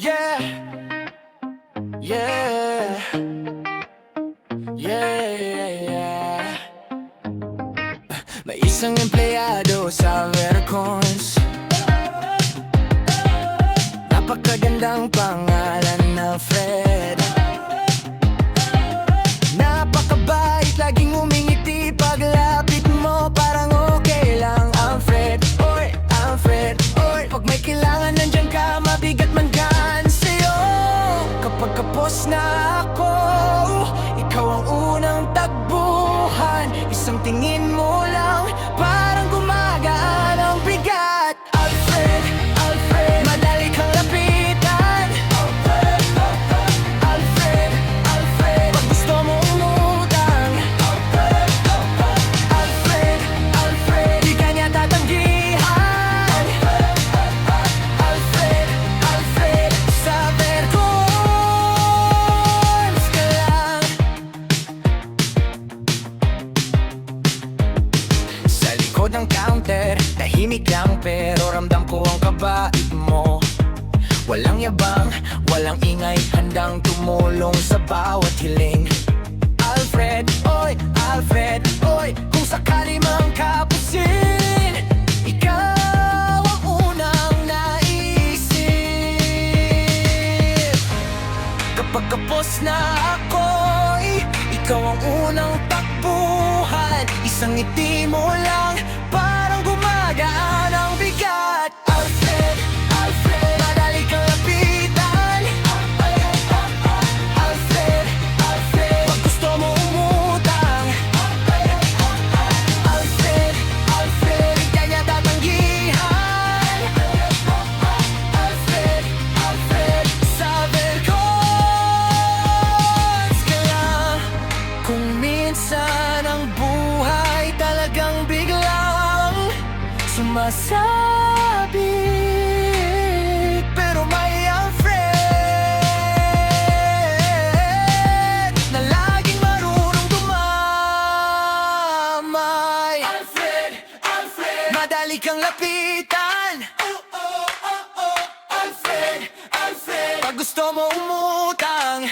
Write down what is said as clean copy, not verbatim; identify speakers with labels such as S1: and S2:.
S1: Yeah, yeah, yeah. May isang empleyado sa Veracons, napakagandang pangalan na Fred. Napakabait, laging umingiti paglapit mo, parang okay lang ang Fred. Oy, ang Fred, oy. Pag may kailangan nandyan ka, mabigat man gan sa'yo. Kapag kapos na ako, ikaw ang unang tagbuhan. Isang tingin mo lang, parang gumagaan ang bigat. Alfred, Alfred, madali kang lapitan. Alfred, Alfred, Alfred, pag gusto mo umutang. Alfred, Alfred, Alfred, di ka niya tatanggihan. Alfred, Alfred, sa Veracons ka lang. Sa likod ng counter, tahimik lang pero ramdam ko ang kabait mo. Walang yabang, walang ingay, handang tumulong sa bawat hiling. Alfred, oy, Alfred, oy, kung sakali mang kapusin, ikaw ang unang naisip. Kapag kapos na ako'y, ikaw ang unang takbuhan. Isang ngiti mo lang, parang gumagaan ang bigat. Alfred, Alfred, madali kang lapitan. Alfred, Alfred, pag gusto mo umutang. Alfred, Alfred, di ka niya tatanggihan. Alfred, Alfred, sa Veracons ka lang. Kung minsan ang buhay talagang biglang sumasabit, pero may Alfred na laging marunong dumamay. Alfred, Alfred, madali kang lapitan. Alfred, Alfred, pag gusto mo umutang.